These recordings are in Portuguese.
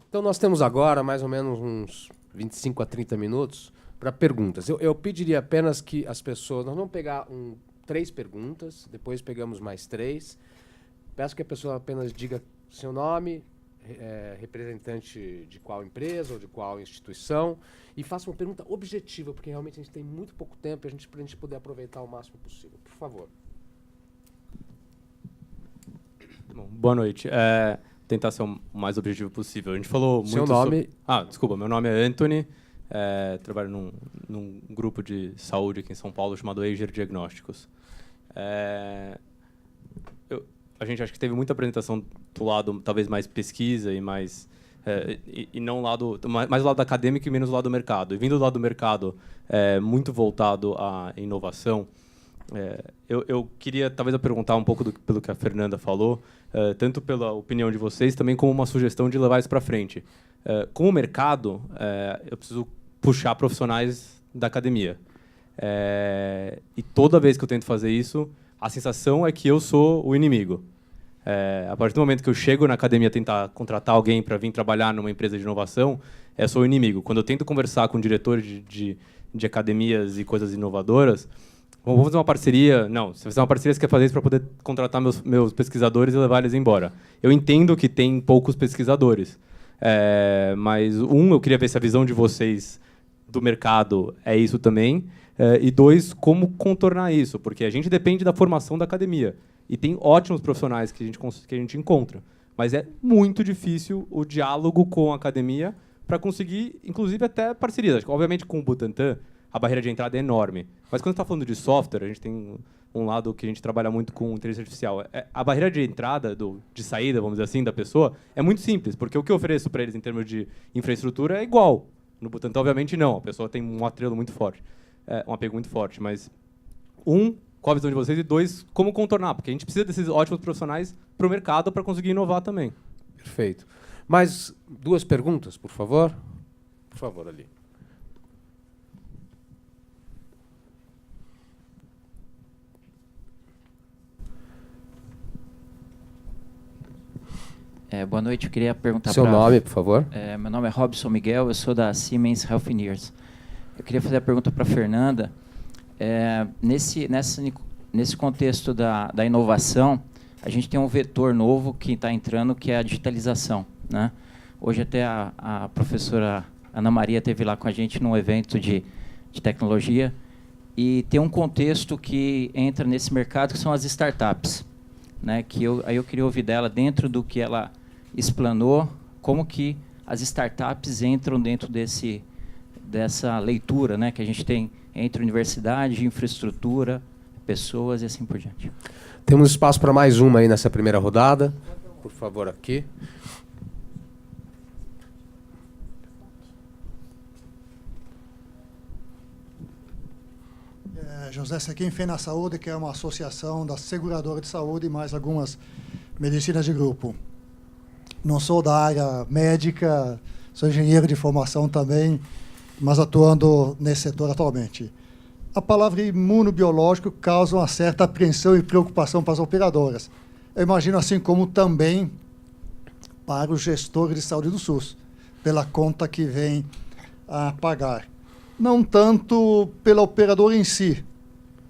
Então, nós temos agora mais ou menos uns 25 a 30 minutos para perguntas. Eu pediria apenas que as pessoas... Nós vamos pegar 3 perguntas, depois pegamos mais 3. Peço que a pessoa apenas diga seu nome, representante de qual empresa ou de qual instituição, e faça uma pergunta objetiva, porque realmente a gente tem muito pouco tempo para a gente poder aproveitar o máximo possível. Por favor. Bom, boa noite. Tentar ser o mais objetivo possível. A gente falou Seu muito nome? sobre... desculpa. Meu nome é Anthony. Trabalho num grupo de saúde aqui em São Paulo chamado Eiger Diagnósticos. A gente acha que teve muita apresentação do lado, talvez, mais pesquisa e mais... e não mais do lado acadêmico e menos do lado do mercado. E vindo do lado do mercado, muito voltado à inovação, eu queria, talvez, perguntar um pouco pelo que a Fernanda falou, tanto pela opinião de vocês, também como uma sugestão de levar isso para frente. Com o mercado, eu preciso puxar profissionais da academia. E toda vez que eu tento fazer isso, a sensação é que eu sou o inimigo. A partir do momento que eu chego na academia tentar contratar alguém para vir trabalhar numa empresa de inovação, eu sou o inimigo. Quando eu tento conversar com diretores de academias e coisas inovadoras, vamos fazer uma parceria. Não, se fizer uma parceria, você quer fazer isso para poder contratar meus pesquisadores e levar eles embora. Eu entendo que tem poucos pesquisadores, mas, eu queria ver se a visão de vocês do mercado é isso também, e 2, como contornar isso, porque a gente depende da formação da academia. E tem ótimos profissionais que a gente encontra, mas é muito difícil o diálogo com a academia para conseguir, inclusive, até parcerias. Obviamente, com o Butantan, a barreira de entrada é enorme. Mas quando está falando de software, a gente tem um lado que a gente trabalha muito com inteligência artificial. A barreira de entrada, de saída, vamos dizer assim, da pessoa, é muito simples, porque o que eu ofereço para eles em termos de infraestrutura é igual. No Butantan, obviamente, não. A pessoa tem um atrelo muito forte, um apego muito forte. Mas, qual a visão de vocês? E 2, como contornar? Porque a gente precisa desses ótimos profissionais para o mercado para conseguir inovar também. Perfeito. Mais 2 perguntas, por favor. Por favor, ali. Boa noite, eu queria perguntar... Seu nome, por favor. Meu nome é Robson Miguel, eu sou da Siemens Healthineers. Eu queria fazer a pergunta para a Fernanda. Nesse contexto da inovação, a gente tem um vetor novo que está entrando, que é a digitalização, né? Hoje até a professora Ana Maria esteve lá com a gente num evento de tecnologia, e tem um contexto que entra nesse mercado, que são as startups, né? Aí eu queria ouvir dela, dentro do que ela explanou, como que as startups entram dentro dessa leitura, né, que a gente tem entre universidade, infraestrutura, pessoas e assim por diante. Temos espaço para mais uma aí nessa primeira rodada. Por favor, aqui. José Sequim, FENA Saúde, que é uma associação da seguradora de saúde e mais algumas medicinas de grupo. Não sou da área médica, sou engenheiro de formação também, mas atuando nesse setor atualmente. A palavra imunobiológico causa uma certa apreensão e preocupação para as operadoras. Eu imagino assim como também para os gestores de saúde do SUS, pela conta que vem a pagar. Não tanto pela operadora em si,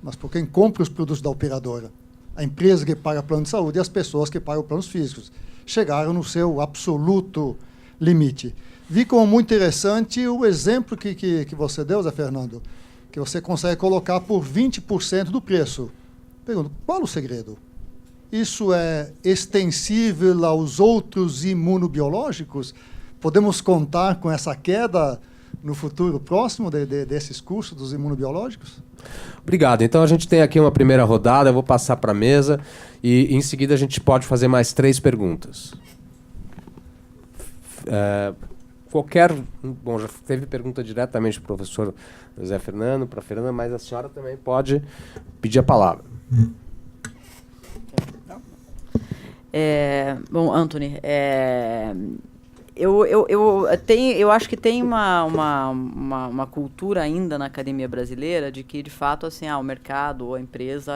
mas por quem compra os produtos da operadora. A empresa que paga plano de saúde e as pessoas que pagam planos físicos chegaram no seu absoluto limite. Vi como muito interessante o exemplo que você deu, Zé Fernando, que você consegue colocar por 20% do preço. Pergunto, qual o segredo? Isso é extensível aos outros imunobiológicos? Podemos contar com essa queda no futuro próximo desses cursos dos imunobiológicos? Obrigado. Então, a gente tem aqui uma primeira rodada, eu vou passar para a mesa e, em seguida, a gente pode fazer mais 3 perguntas. Bom, já teve pergunta diretamente para o professor Zé Fernando, para a Fernanda, mas a senhora também pode pedir a palavra. Bom, Anthony, eu acho que tem uma cultura ainda na academia brasileira de que, de fato, assim, o mercado ou a empresa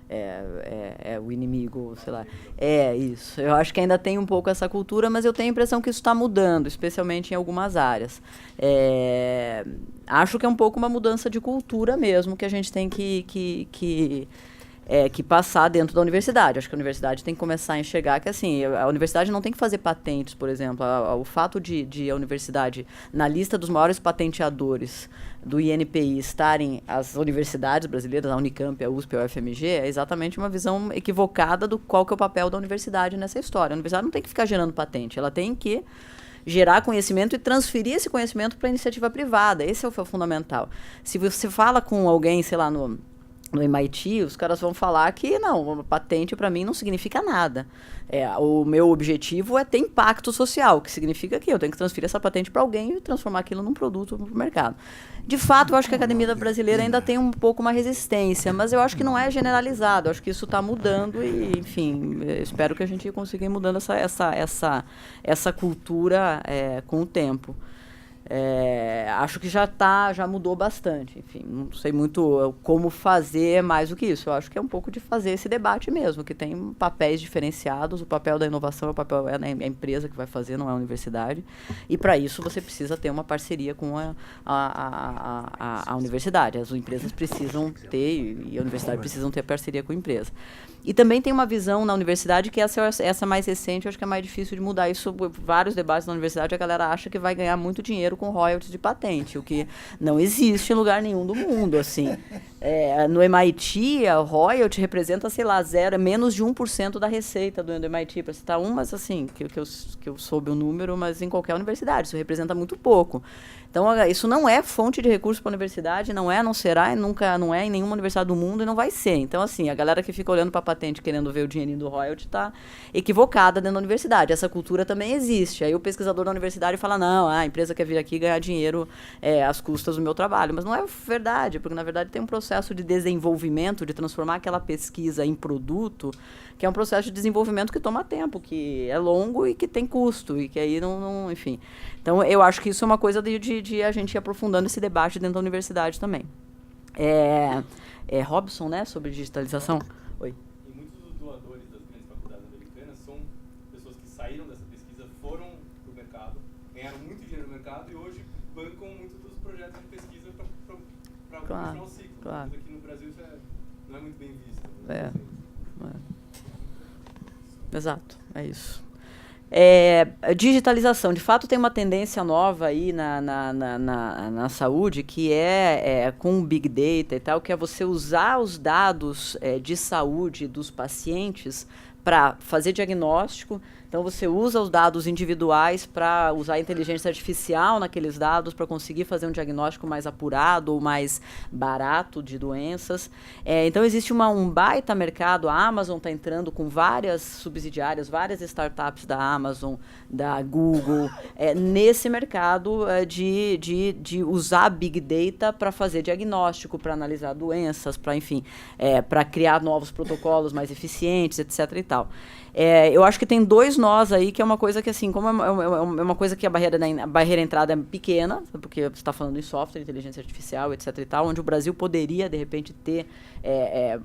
é o inimigo, sei lá. É isso. Eu acho que ainda tem um pouco essa cultura, mas eu tenho a impressão que isso está mudando, especialmente em algumas áreas. Acho que é um pouco uma mudança de cultura mesmo que a gente tem que passar dentro da universidade. Acho que a universidade tem que começar a enxergar que, assim, a universidade não tem que fazer patentes, por exemplo. O fato de a universidade, na lista dos maiores patenteadores do INPI, estarem as universidades brasileiras, a Unicamp, a USP, a UFMG, é exatamente uma visão equivocada do qual que é o papel da universidade nessa história. A universidade não tem que ficar gerando patente, ela tem que gerar conhecimento e transferir esse conhecimento para a iniciativa privada. Esse é o fundamental. Se você fala com alguém, sei lá, no MIT, os caras vão falar que não, uma patente para mim não significa nada. O meu objetivo é ter impacto social, que significa que eu tenho que transferir essa patente para alguém e transformar aquilo num produto para o mercado. De fato, eu acho que a academia brasileira ainda tem um pouco uma resistência, mas eu acho que não é generalizado. Eu acho que isso está mudando e, enfim, espero que a gente consiga ir mudando essa cultura com o tempo. Acho que já mudou bastante. Enfim, não sei muito como fazer mais do que isso. Eu acho que é um pouco de fazer esse debate mesmo, que tem papéis diferenciados. O papel da inovação é a empresa que vai fazer, não é a universidade. E para isso você precisa ter uma parceria com a universidade. As empresas precisam ter, e a universidade precisam ter parceria com a empresa. E também tem uma visão na universidade que essa mais recente, eu acho que é mais difícil de mudar. Isso, vários debates na universidade, a galera acha que vai ganhar muito dinheiro com royalties de patente, o que não existe em lugar nenhum do mundo, assim. No MIT, a royalty representa, sei lá, menos de 1% da receita do MIT, para citar mas assim, que eu soube o número, mas em qualquer universidade, isso representa muito pouco. Então, isso não é fonte de recurso para a universidade, não será, e nunca não é em nenhuma universidade do mundo e não vai ser. Então, assim, a galera que fica olhando para a patente querendo ver o dinheirinho do royalty está equivocada dentro da universidade. Essa cultura também existe. Aí o pesquisador da universidade fala, não, a empresa quer vir aqui ganhar dinheiro às custas do meu trabalho. Mas não é verdade, porque, na verdade, tem um processo de desenvolvimento, de transformar aquela pesquisa em produto, que é um processo de desenvolvimento que toma tempo, que é longo e que tem custo, e que aí não enfim. Então, eu acho que isso é uma coisa de a gente ir aprofundando esse debate dentro da universidade também. Robson, né, sobre digitalização. Oi. E muitos dos doadores das grandes faculdades americanas são pessoas que saíram dessa pesquisa, foram para o mercado, ganharam muito dinheiro no mercado e hoje bancam muitos dos projetos de pesquisa para continuar o ciclo. Claro. Mas aqui no Brasil isso não é muito bem visto. Exato, é isso. Digitalização, de fato tem uma tendência nova aí na saúde, que com Big Data e tal, que é você usar os dados de saúde dos pacientes para fazer diagnóstico. Então, você usa os dados individuais para usar a inteligência artificial naqueles dados para conseguir fazer um diagnóstico mais apurado ou mais barato de doenças. Então, existe um baita mercado. A Amazon está entrando com várias subsidiárias, várias startups da Amazon, da Google, nesse mercado de usar Big Data para fazer diagnóstico, para analisar doenças, para, enfim, para criar novos protocolos mais eficientes, etc. e tal. Eu acho que tem dois nós aí, que é uma coisa que, assim, como é uma coisa que a barreira de entrada é pequena, porque você está falando em software, inteligência artificial, etc. e tal, onde o Brasil poderia, de repente, ter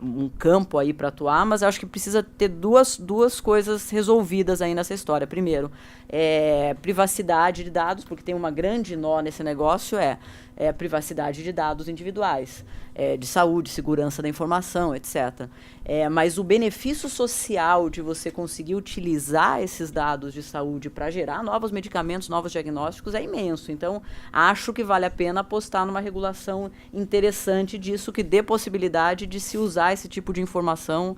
um campo aí para atuar, mas eu acho que precisa ter duas coisas resolvidas aí nessa história. Primeiro, privacidade de dados, porque tem uma grande nó nesse negócio, privacidade de dados individuais, de saúde, segurança da informação, etc. Mas o benefício social de você conseguir utilizar esses dados de saúde para gerar novos medicamentos, novos diagnósticos é imenso. Então, acho que vale a pena apostar numa regulação interessante disso, que dê possibilidade de se usar esse tipo de informação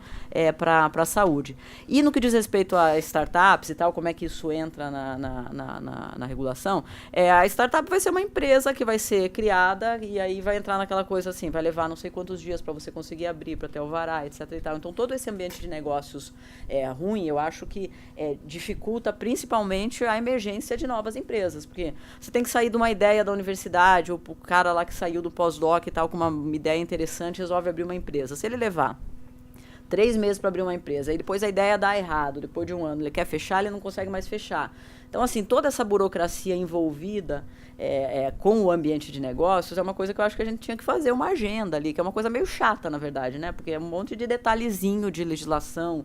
para a saúde. E no que diz respeito a startups e tal, como é que isso entra na regulação? A startup vai ser uma empresa que vai ser criada e aí vai entrar naquela coisa assim, vai levar não sei quantos dias para você conseguir abrir, para ter alvará, etc. e tal. Então, todo esse ambiente de negócios ruim, eu acho que dificulta principalmente a emergência de novas empresas, porque você tem que sair de uma ideia da universidade, ou o cara lá que saiu do pós-doc e tal, com uma ideia interessante, resolve abrir uma empresa. Se ele levar 3 meses para abrir uma empresa, aí depois a ideia dá errado, depois de um ano ele quer fechar, ele não consegue mais fechar. Então, assim, toda essa burocracia envolvida com o ambiente de negócios é uma coisa que eu acho que a gente tinha que fazer uma agenda ali, que é uma coisa meio chata, na verdade, né? Porque é um monte de detalhezinho de legislação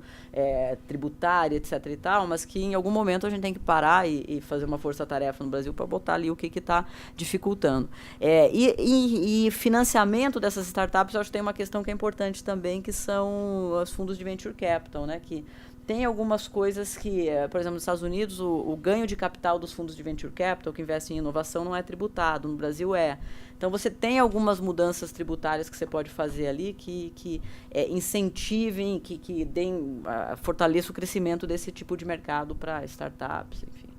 tributária, etc e tal, mas que em algum momento a gente tem que parar e fazer uma força-tarefa no Brasil para botar ali o que está dificultando. E financiamento dessas startups, eu acho que tem uma questão que é importante também, que são os fundos de venture capital, né? Que tem algumas coisas que, por exemplo, nos Estados Unidos, o ganho de capital dos fundos de venture capital, que investem em inovação, não é tributado. No Brasil é. Então, você tem algumas mudanças tributárias que você pode fazer ali que incentivem, que deem, fortaleçam o crescimento desse tipo de mercado para startups, enfim.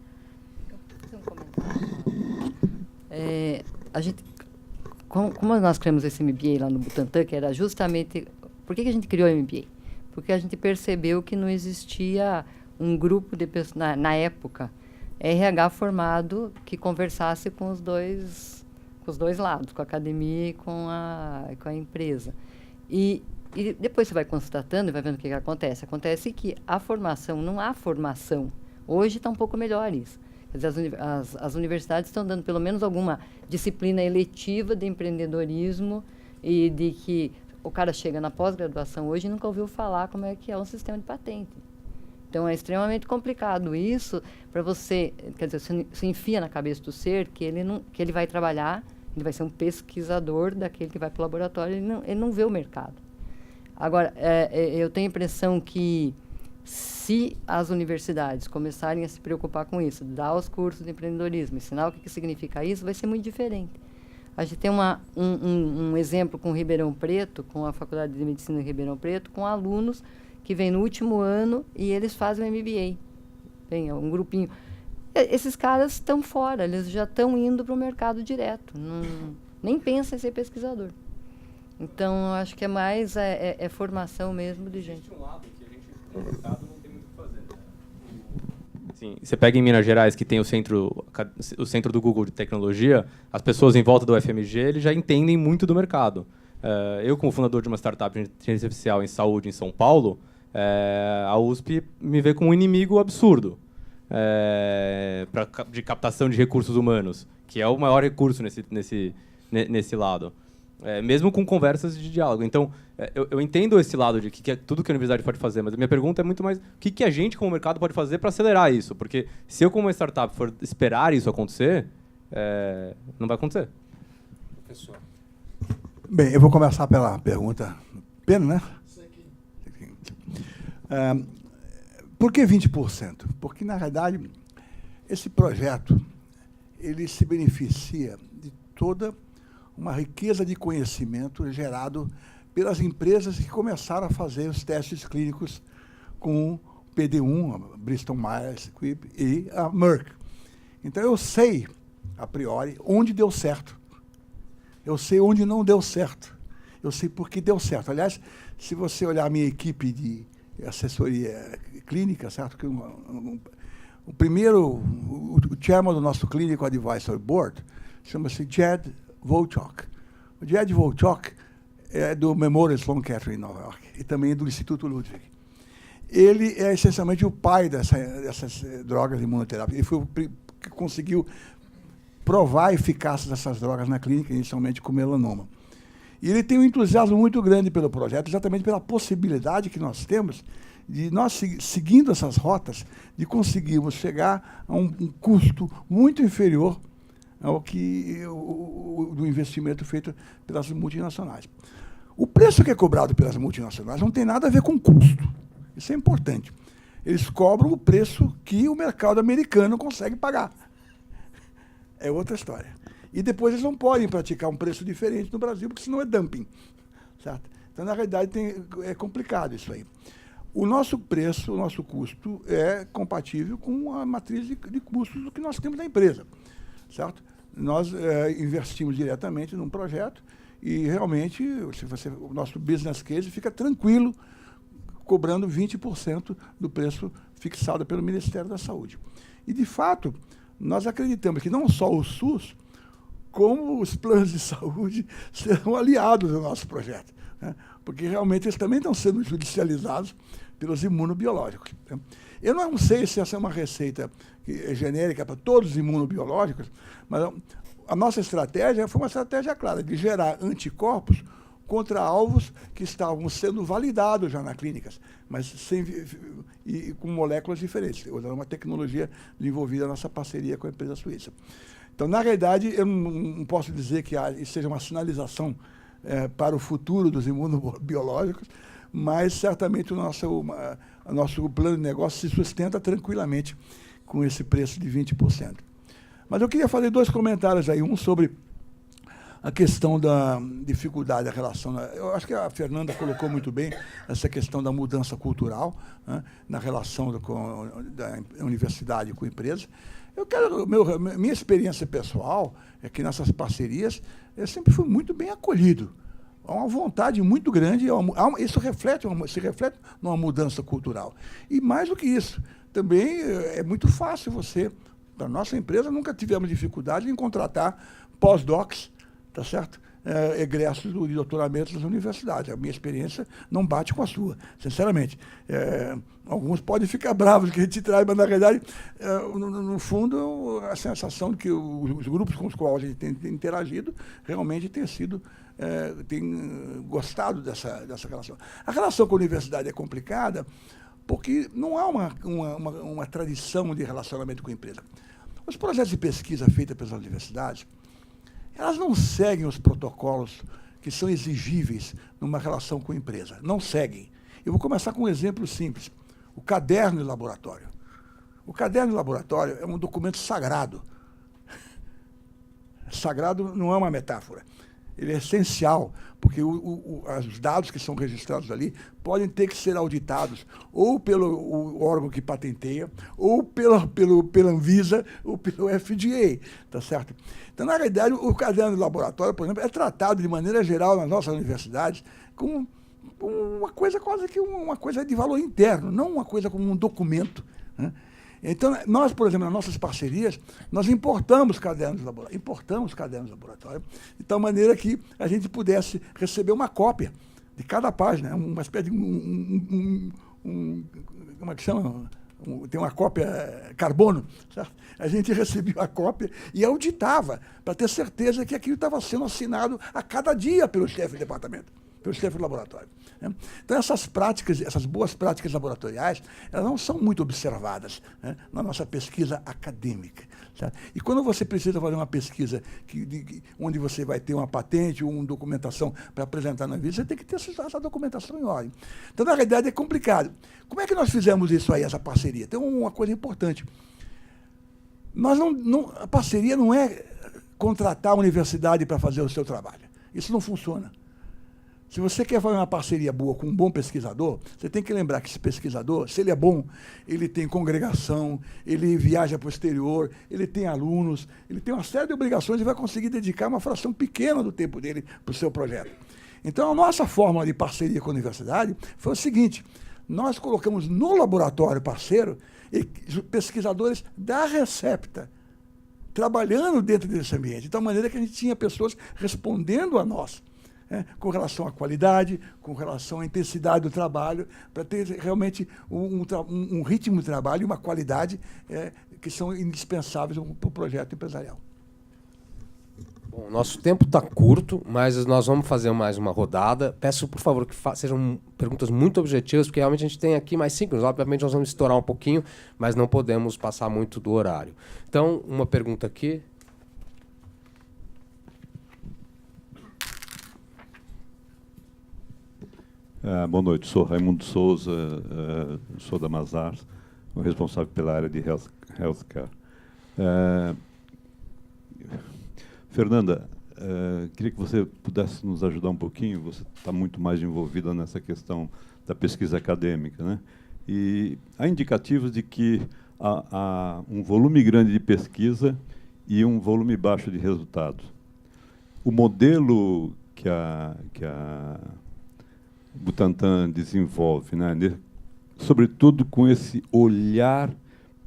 Eu vou fazer um comentário. A gente, como nós criamos esse MBA lá no Butantan, que era justamente... Por que a gente criou o MBA? Porque a gente percebeu que não existia um grupo de pessoas, na época, RH formado que conversasse com os dois lados, com a academia e com a empresa. E depois você vai constatando e vai vendo o que acontece. Acontece que a formação, não há formação. Hoje está um pouco melhor isso. Quer dizer, as universidades estão dando pelo menos alguma disciplina eletiva de empreendedorismo e de que o cara chega na pós-graduação hoje e nunca ouviu falar como é que é um sistema de patente. Então, é extremamente complicado isso para você... Quer dizer, você enfia na cabeça do ser que ele vai trabalhar, ele vai ser um pesquisador daquele que vai para o laboratório, ele não vê o mercado. Agora, eu tenho a impressão que se as universidades começarem a se preocupar com isso, dar os cursos de empreendedorismo, ensinar o que significa isso, vai ser muito diferente. A gente tem um exemplo com Ribeirão Preto, com a Faculdade de Medicina de Ribeirão Preto, com alunos que vêm no último ano e eles fazem o MBA. Tem um grupinho. Esses caras estão fora, eles já estão indo para o mercado direto. Nem pensam em ser pesquisador. Então, eu acho que é mais formação mesmo de gente. Existe um lado que a gente, no mercado, não tem muito o que fazer, né? Sim, você pega em Minas Gerais, que tem o centro do Google de tecnologia, as pessoas em volta do UFMG eles já entendem muito do mercado. Eu, como fundador de uma startup de inteligência artificial em saúde em São Paulo, a USP me vê como um inimigo absurdo de captação de recursos humanos, que é o maior recurso nesse lado. Mesmo com conversas de diálogo. Então, eu entendo esse lado de que tudo que a universidade pode fazer, mas a minha pergunta é muito mais o que a gente, como mercado, pode fazer para acelerar isso? Porque se eu, como uma startup, for esperar isso acontecer, não vai acontecer. Professor. Bem, eu vou começar pela pergunta. Pena, né? Por que 20%? Porque, na realidade, esse projeto ele se beneficia de toda uma riqueza de conhecimento gerado pelas empresas que começaram a fazer os testes clínicos com o PD1, a Bristol Myers Squibb e a Merck. Então, eu sei, a priori, onde deu certo. Eu sei onde não deu certo. Eu sei por que deu certo. Aliás, se você olhar a minha equipe de assessoria clínica, certo? Que o chairman do nosso Clinical Advisory Board chama-se Jed Volchok. O Jed Volchok é do Memorial Sloan Kettering em Nova York e também do Instituto Ludwig. Ele é essencialmente o pai dessas drogas imunoterápicas. Ele foi o que conseguiu provar a eficácia dessas drogas na clínica, inicialmente com melanoma. E ele tem um entusiasmo muito grande pelo projeto, exatamente pela possibilidade que nós temos de nós, seguindo essas rotas, de conseguirmos chegar a um custo muito inferior ao que do investimento feito pelas multinacionais. O preço que é cobrado pelas multinacionais não tem nada a ver com custo. Isso é importante. Eles cobram o preço que o mercado americano consegue pagar. É outra história. E depois eles não podem praticar um preço diferente no Brasil, porque senão é dumping. Certo? Então, na realidade, é complicado isso aí. O nosso preço, o nosso custo é compatível com a matriz de custos do que nós temos na empresa. Certo? Nós investimos diretamente num projeto e, realmente, o nosso business case fica tranquilo, cobrando 20% do preço fixado pelo Ministério da Saúde. E, de fato, nós acreditamos que não só o SUS, como os planos de saúde serão aliados ao nosso projeto, né? Porque realmente eles também estão sendo judicializados pelos imunobiológicos, né? Eu não sei se essa é uma receita que é genérica para todos os imunobiológicos, mas a nossa estratégia foi uma estratégia clara, de gerar anticorpos contra alvos que estavam sendo validados já nas clínicas, mas e com moléculas diferentes, usando uma tecnologia desenvolvida na nossa parceria com a empresa suíça. Então, na realidade, eu não posso dizer que isso seja uma sinalização para o futuro dos imunobiológicos, mas certamente o nosso plano de negócio se sustenta tranquilamente com esse preço de 20%. Mas eu queria fazer 2 comentários aí, um sobre a questão da dificuldade da relação. Eu acho que a Fernanda colocou muito bem essa questão da mudança cultural, né, na relação da universidade com a empresa. Minha experiência pessoal é que nessas parcerias eu sempre fui muito bem acolhido. Há uma vontade muito grande, isso se reflete numa mudança cultural. E mais do que isso, também é muito fácil você, da nossa empresa, nunca tivemos dificuldade em contratar pós-docs, tá certo? Egressos de doutoramento das universidades. A minha experiência não bate com a sua, sinceramente. Alguns podem ficar bravos que a gente traz, mas, na realidade, no fundo, a sensação de que os grupos com os quais a gente tem interagido realmente tem gostado dessa relação. A relação com a universidade é complicada porque não há uma tradição de relacionamento com a empresa. Os projetos de pesquisa feitos pelas universidades, elas não seguem os protocolos que são exigíveis numa relação com a empresa. Não seguem. Eu vou começar com um exemplo simples. O caderno de laboratório. O caderno de laboratório é um documento sagrado. Sagrado não é uma metáfora. Ele é essencial, porque os dados que são registrados ali podem ter que ser auditados ou pelo órgão que patenteia, ou pela Anvisa, ou pelo FDA, tá certo? Então, na realidade, o caderno de laboratório, por exemplo, é tratado de maneira geral nas nossas universidades como uma coisa quase que uma coisa de valor interno, não uma coisa como um documento, né? Então, nós, por exemplo, nas nossas parcerias, nós importamos cadernos de laboratório, de tal maneira que a gente pudesse receber uma cópia de cada página, uma espécie de como é que chama? Tem uma cópia carbono, certo? A gente recebia a cópia e auditava, para ter certeza que aquilo estava sendo assinado a cada dia pelo chefe de departamento, pelo chefe do laboratório, né? Então, essas boas práticas laboratoriais, elas não são muito observadas, né, na nossa pesquisa acadêmica, certo? E quando você precisa fazer uma pesquisa onde você vai ter uma patente ou uma documentação para apresentar na Anvisa, você tem que ter essa documentação em ordem. Então, na realidade, é complicado. Como é que nós fizemos isso aí, essa parceria? Tem uma coisa importante. A parceria não é contratar a universidade para fazer o seu trabalho. Isso não funciona. Se você quer fazer uma parceria boa com um bom pesquisador, você tem que lembrar que esse pesquisador, se ele é bom, ele tem congregação, ele viaja para o exterior, ele tem alunos, ele tem uma série de obrigações e vai conseguir dedicar uma fração pequena do tempo dele para o seu projeto. Então, a nossa fórmula de parceria com a universidade foi o seguinte: nós colocamos no laboratório parceiro pesquisadores da Recepta, trabalhando dentro desse ambiente, de tal maneira que a gente tinha pessoas respondendo a nós, com relação à qualidade, com relação à intensidade do trabalho, para ter realmente um ritmo de trabalho e uma qualidade que são indispensáveis para o projeto empresarial. Bom, nosso tempo está curto, mas nós vamos fazer mais uma rodada. Peço, por favor, que sejam perguntas muito objetivas, porque realmente a gente tem aqui mais 5 minutos. Obviamente nós vamos estourar um pouquinho, mas não podemos passar muito do horário. Então, uma pergunta aqui. Boa noite, sou Raimundo Souza, sou da Mazars, responsável pela área de healthcare. Fernanda, queria que você pudesse nos ajudar um pouquinho, você está muito mais envolvida nessa questão da pesquisa acadêmica, né? E há indicativos de que há um volume grande de pesquisa e um volume baixo de resultados. O modelo que a Butantan desenvolve, né, sobretudo com esse olhar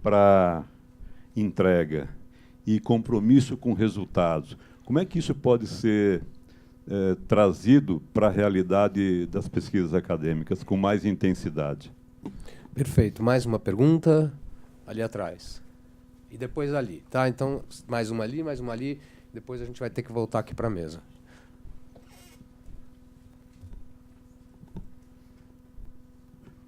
para entrega e compromisso com resultados, Como é que isso pode ser trazido para a realidade das pesquisas acadêmicas com mais intensidade? Perfeito. Mais uma pergunta ali atrás. E depois ali, tá? Então, mais uma ali, depois a gente vai ter que voltar aqui para a mesa.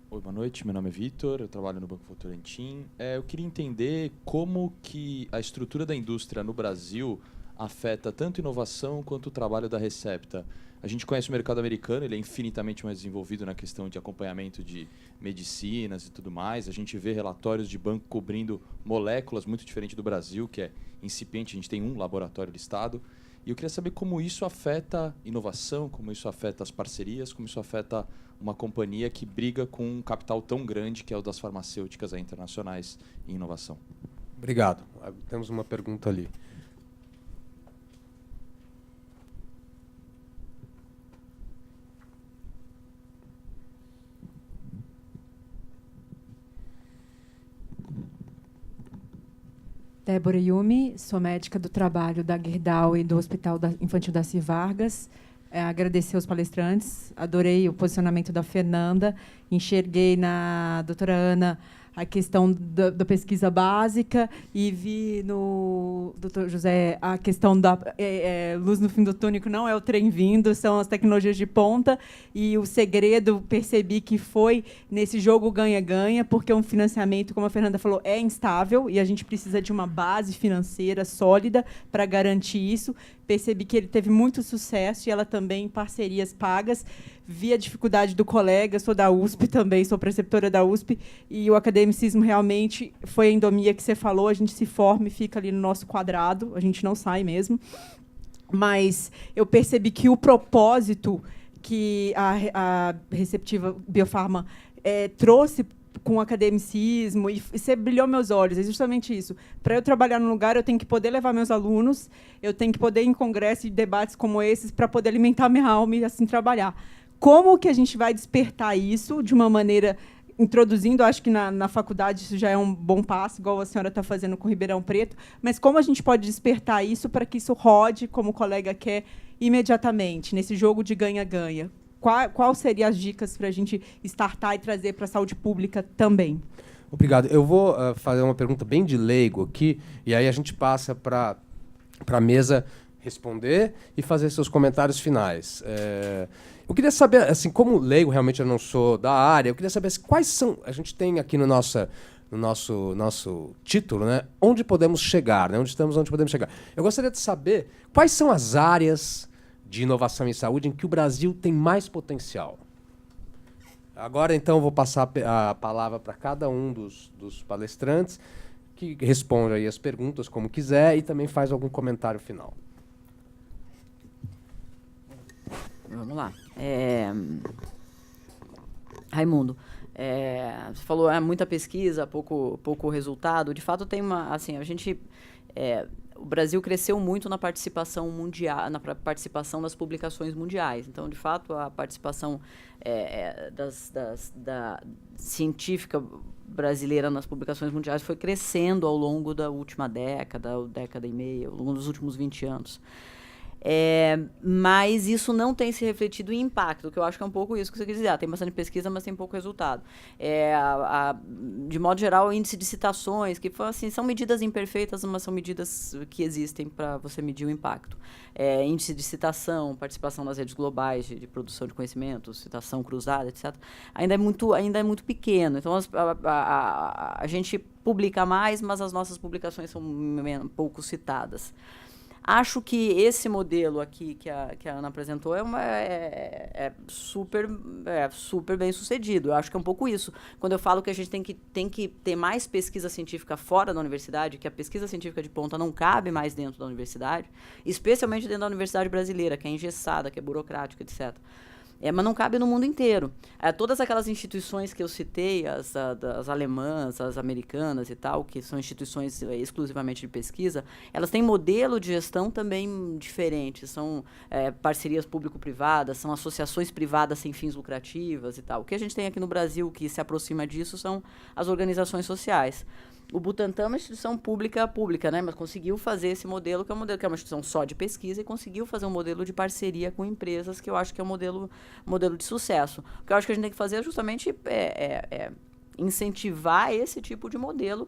Oi, boa noite. Meu nome é Vitor, eu trabalho no Banco Votorantim. Eu queria entender como que a estrutura da indústria no Brasil afeta tanto a inovação quanto o trabalho da Recepta. A gente conhece o mercado americano, ele é infinitamente mais desenvolvido na questão de acompanhamento de medicinas e tudo mais. A gente vê relatórios de banco cobrindo moléculas muito diferente do Brasil, que é incipiente, a gente tem um laboratório listado. E eu queria saber como isso afeta a inovação, como isso afeta as parcerias, como isso afeta uma companhia que briga com um capital tão grande que é o das farmacêuticas internacionais em inovação. Obrigado. Temos uma pergunta ali. Débora Yumi, sou médica do trabalho da Gerdau e do Hospital Infantil Darcy Vargas. Agradecer aos palestrantes, adorei o posicionamento da Fernanda, enxerguei na doutora Ana a questão da pesquisa básica e vi no doutor José a questão da luz no fim do túnel, não é o trem vindo, são as tecnologias de ponta, e o segredo percebi que foi nesse jogo ganha-ganha, porque um financiamento, como a Fernanda falou, é instável e a gente precisa de uma base financeira sólida para garantir isso. Percebi que ele teve muito sucesso e ela também em parcerias pagas. Vi a dificuldade do colega, sou da USP também, sou preceptora da USP, e o academicismo realmente foi a endomia que você falou, a gente se forma e fica ali no nosso quadrado, a gente não sai mesmo. Mas eu percebi que o propósito que a Receptiva Biofarma trouxe com academicismo, e você brilhou meus olhos, é justamente isso. Para eu trabalhar num lugar, eu tenho que poder levar meus alunos, eu tenho que poder ir em congressos e debates como esses para poder alimentar minha alma e assim trabalhar. Como que a gente vai despertar isso de uma maneira, introduzindo, acho que na faculdade isso já é um bom passo, igual a senhora está fazendo com Ribeirão Preto, mas como a gente pode despertar isso para que isso rode, como o colega quer, imediatamente, nesse jogo de ganha-ganha? Qual seriam as dicas para a gente startar e trazer para a saúde pública também? Obrigado. Eu vou fazer uma pergunta bem de leigo aqui, e aí a gente passa para a mesa responder e fazer seus comentários finais. Eu queria saber, assim, como leigo, realmente eu não sou da área, eu queria saber quais são... A gente tem aqui no nosso título, né, onde podemos chegar, né, onde podemos chegar. Eu gostaria de saber quais são as áreas de inovação em saúde em que o Brasil tem mais potencial. Agora, então, eu vou passar a palavra para cada um dos palestrantes, que responde aí as perguntas como quiser e também faz algum comentário final. Vamos lá. Raimundo, você falou muita pesquisa, pouco resultado. De fato, tem uma... Assim, a gente... o Brasil cresceu muito na participação mundial, na participação das publicações mundiais. Então, de fato, a participação da científica brasileira nas publicações mundiais foi crescendo ao longo da última década e meia, ao longo dos últimos 20 anos. Mas isso não tem se refletido em impacto, que eu acho que é um pouco isso que você quer dizer. Tem bastante pesquisa, mas tem pouco resultado. De modo geral, o índice de citações, que assim, são medidas imperfeitas, mas são medidas que existem para você medir o impacto. Índice de citação, participação nas redes globais de produção de conhecimento, citação cruzada, etc. Ainda é muito pequeno. Então, a gente publica mais, mas as nossas publicações são pouco citadas. Acho que esse modelo aqui que a Ana apresentou é super bem sucedido. Eu acho que é um pouco isso. Quando eu falo que a gente tem que ter mais pesquisa científica fora da universidade, que a pesquisa científica de ponta não cabe mais dentro da universidade, especialmente dentro da universidade brasileira, que é engessada, que é burocrática, etc. Mas não cabe no mundo inteiro. Todas aquelas instituições que eu citei, as alemãs, as americanas e tal, que são instituições exclusivamente de pesquisa, elas têm modelo de gestão também diferente. São parcerias público-privadas, são associações privadas sem fins lucrativas e tal. O que a gente tem aqui no Brasil que se aproxima disso são as organizações sociais. O Butantan é uma instituição pública, né? Mas conseguiu fazer esse modelo, que é uma instituição só de pesquisa, e conseguiu fazer um modelo de parceria com empresas, que eu acho que é um modelo de sucesso. O que eu acho que a gente tem que fazer é justamente incentivar esse tipo de modelo.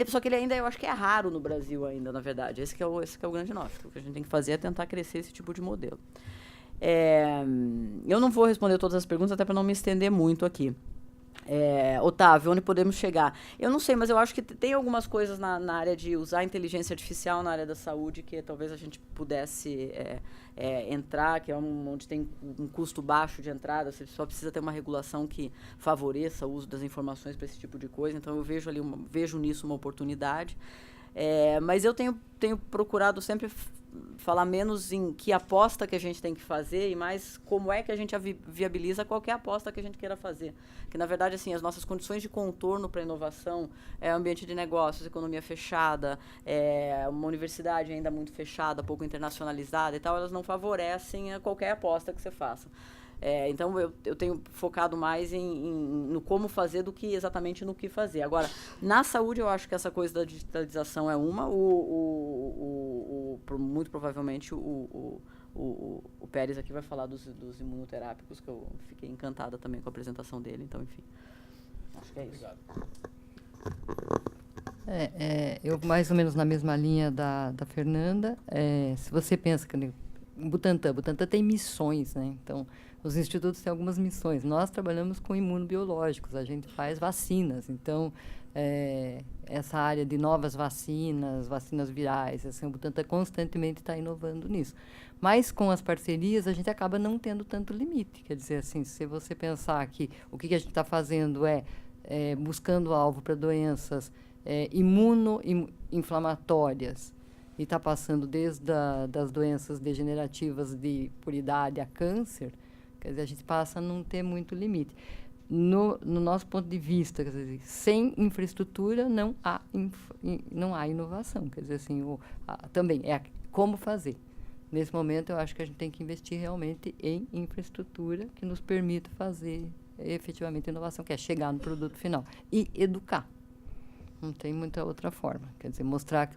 Só que ele ainda, eu acho que é raro no Brasil ainda, na verdade. Esse que é o grande nó. O que a gente tem que fazer é tentar crescer esse tipo de modelo. Eu não vou responder todas as perguntas, até para não me estender muito aqui. Otávio, onde podemos chegar? Eu não sei, mas eu acho que tem algumas coisas na área de usar a inteligência artificial na área da saúde que talvez a gente pudesse entrar, que é onde tem um custo baixo de entrada, você só precisa ter uma regulação que favoreça o uso das informações para esse tipo de coisa. Então, eu vejo nisso uma oportunidade. Mas eu tenho procurado sempre falar menos em que aposta que a gente tem que fazer e mais como é que a gente viabiliza qualquer aposta que a gente queira fazer. Que, na verdade, assim, as nossas condições de contorno para a inovação, ambiente de negócios, economia fechada, uma universidade ainda muito fechada, pouco internacionalizada e tal, elas não favorecem qualquer aposta que você faça. Então, eu tenho focado mais no como fazer do que exatamente no que fazer. Agora, na saúde, eu acho que essa coisa da digitalização é uma. Muito provavelmente, o Pérez aqui vai falar dos imunoterápicos, que eu fiquei encantada também com a apresentação dele. Então, enfim, acho que é isso. Eu, mais ou menos na mesma linha da Fernanda, se você pensa que o Butantan tem missões, né? Então, os institutos têm algumas missões. Nós trabalhamos com imunobiológicos, a gente faz vacinas. Então, essa área de novas vacinas virais, assim, o Butantan constantemente está inovando nisso. Mas, com as parcerias, a gente acaba não tendo tanto limite. Quer dizer, assim, se você pensar que o que a gente está fazendo buscando alvo para doenças imunoinflamatórias, e está passando desde das doenças degenerativas por idade a câncer, quer dizer, a gente passa a não ter muito limite. No nosso ponto de vista, quer dizer, sem infraestrutura não há inovação. Quer dizer, assim, também como fazer. Nesse momento, eu acho que a gente tem que investir realmente em infraestrutura que nos permita fazer efetivamente inovação, que é chegar no produto final. E educar. Não tem muita outra forma. Quer dizer, mostrar que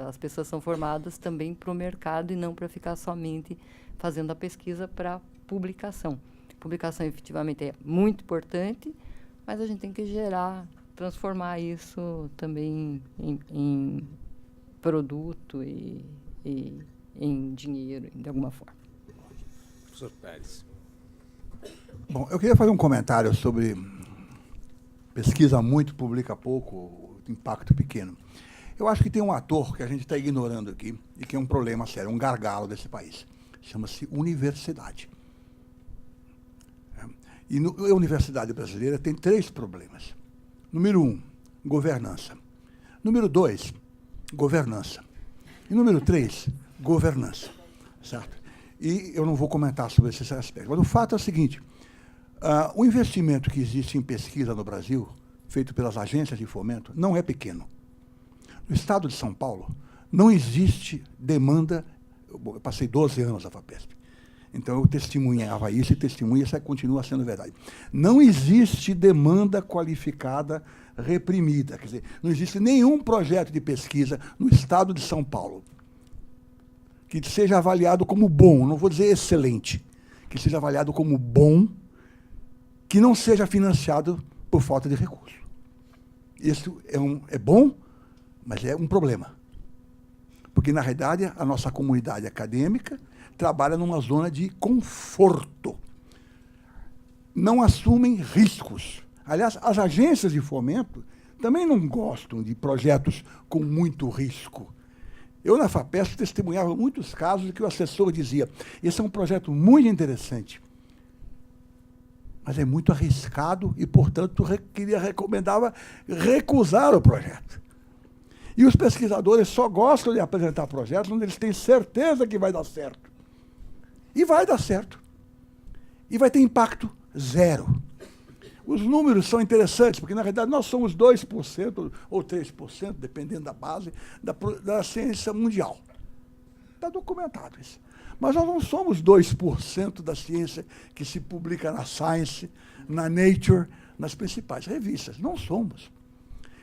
as pessoas são formadas também para o mercado e não para ficar somente fazendo a pesquisa para publicação. Publicação, efetivamente, é muito importante, mas a gente tem que transformar isso também em produto e em dinheiro, de alguma forma. Professor Pérez. Bom, eu queria fazer um comentário sobre pesquisa muito, publica pouco, impacto pequeno. Eu acho que tem um ator que a gente está ignorando aqui e que é um problema sério, um gargalo desse país. Chama-se universidade. E a universidade brasileira tem 3 problemas. Número 1, governança. Número 2, governança. E número 3, governança. Certo? E eu não vou comentar sobre esses aspectos. Mas o fato é o seguinte, o investimento que existe em pesquisa no Brasil, feito pelas agências de fomento, não é pequeno. No estado de São Paulo, não existe demanda. Eu passei 12 anos na FAPESP. Então, eu testemunhava isso e testemunha, isso continua sendo verdade. Não existe demanda qualificada reprimida. Quer dizer, não existe nenhum projeto de pesquisa no estado de São Paulo que seja avaliado como bom, não vou dizer excelente, que seja avaliado como bom, que não seja financiado por falta de recurso. Isso é bom, mas é um problema. Porque, na realidade, a nossa comunidade acadêmica trabalha numa zona de conforto. Não assumem riscos. Aliás, as agências de fomento também não gostam de projetos com muito risco. Eu, na FAPESP, testemunhava muitos casos em que o assessor dizia: esse é um projeto muito interessante, mas é muito arriscado e, portanto, recomendava recusar o projeto. E os pesquisadores só gostam de apresentar projetos onde eles têm certeza que vai dar certo. E vai dar certo. E vai ter impacto zero. Os números são interessantes, porque, na verdade, nós somos 2% ou 3%, dependendo da base, da ciência mundial. Está documentado isso. Mas nós não somos 2% da ciência que se publica na Science, na Nature, nas principais revistas. Não somos.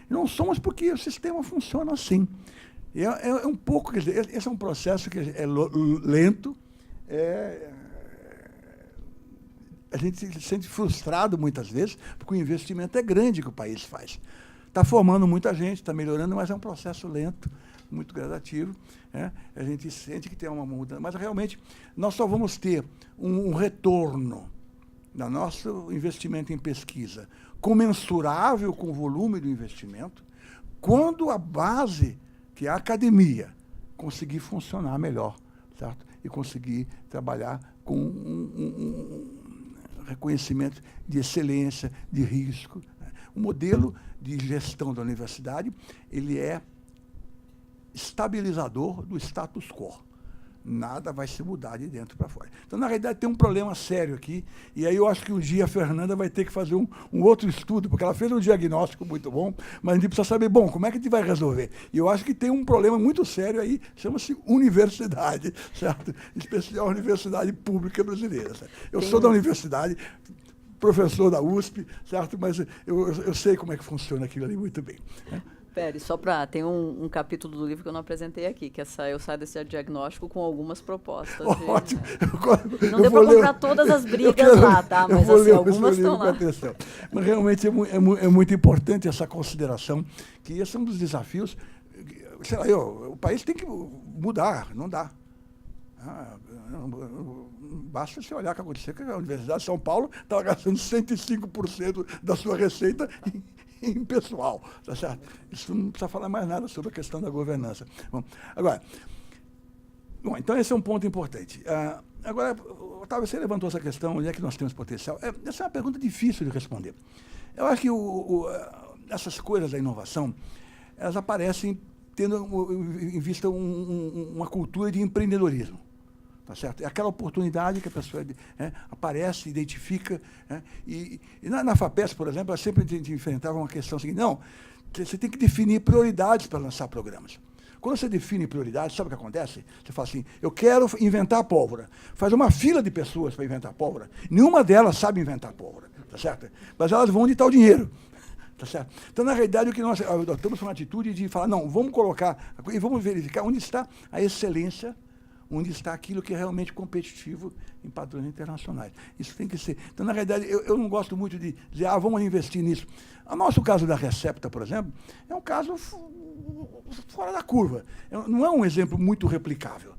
Não somos porque o sistema funciona assim. É um pouco, quer dizer, esse é um processo que é lento, a gente se sente frustrado muitas vezes, porque o investimento é grande que o país faz. Está formando muita gente, está melhorando, mas é um processo lento, muito gradativo. A gente sente que tem uma mudança, mas realmente nós só vamos ter um retorno do nosso investimento em pesquisa comensurável com o volume do investimento, quando a base, que é a academia, conseguir funcionar melhor, certo? E conseguir trabalhar com um reconhecimento de excelência, de risco. O modelo de gestão da universidade, ele é estabilizador do status quo. Nada vai se mudar de dentro para fora. Então, na realidade, tem um problema sério aqui, e aí eu acho que um dia a Fernanda vai ter que fazer um outro estudo, porque ela fez um diagnóstico muito bom, mas a gente precisa saber, bom, como é que a gente vai resolver? E eu acho que tem um problema muito sério aí, chama-se universidade, certo? Em especial a universidade pública brasileira. Certo? Eu sou da universidade, professor da USP, certo? Mas eu sei como é que funciona aquilo ali muito bem. Né? Pere, só para... Tem um capítulo do livro que eu não apresentei aqui, que eu saio desse diagnóstico com algumas propostas. Ótimo. Não deu para comprar todas as brigas lá, tá? Mas assim, algumas estão lá. Mas realmente é muito importante essa consideração, que esse é um dos desafios. Sei lá, o país tem que mudar, não dá. Basta você olhar o que aconteceu, que a Universidade de São Paulo estava gastando 105% da sua receita em pessoal, tá certo? Isso não precisa falar mais nada sobre a questão da governança. Então esse é um ponto importante. Agora, Otávio, você levantou essa questão, onde é que nós temos potencial? Essa é uma pergunta difícil de responder. Eu acho que essas coisas da inovação, elas aparecem tendo em vista uma cultura de empreendedorismo. Tá certo? É aquela oportunidade que a pessoa aparece, identifica. E na FAPESP, por exemplo, sempre a gente enfrentava uma questão seguinte: não, você tem que definir prioridades para lançar programas. Quando você define prioridades, sabe o que acontece? Você fala assim, eu quero inventar pólvora. Faz uma fila de pessoas para inventar pólvora. Nenhuma delas sabe inventar pólvora, tá certo? Mas elas vão onde está o dinheiro. Tá certo? Então, na realidade, o que nós adotamos uma atitude de falar, não, vamos colocar e vamos verificar onde está a excelência, onde está aquilo que é realmente competitivo em padrões internacionais. Isso tem que ser. Então, na realidade, eu não gosto muito de dizer, vamos investir nisso. O nosso caso da Recepta, por exemplo, é um caso fora da curva. Não é um exemplo muito replicável.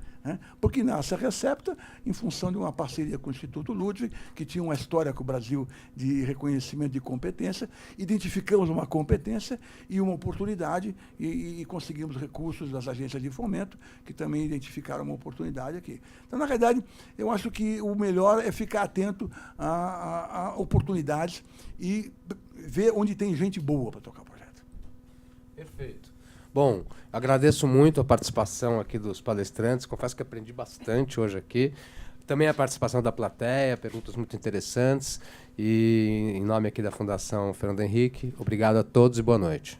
Porque nasce a Recepta em função de uma parceria com o Instituto Ludwig, que tinha uma história com o Brasil de reconhecimento de competência, identificamos uma competência e uma oportunidade e conseguimos recursos das agências de fomento, que também identificaram uma oportunidade aqui. Então, na realidade, eu acho que o melhor é ficar atento a oportunidades e ver onde tem gente boa para tocar o projeto. Perfeito. Bom, agradeço muito a participação aqui dos palestrantes, confesso que aprendi bastante hoje aqui. Também a participação da plateia, perguntas muito interessantes. E em nome aqui da Fundação Fernando Henrique, obrigado a todos e boa noite.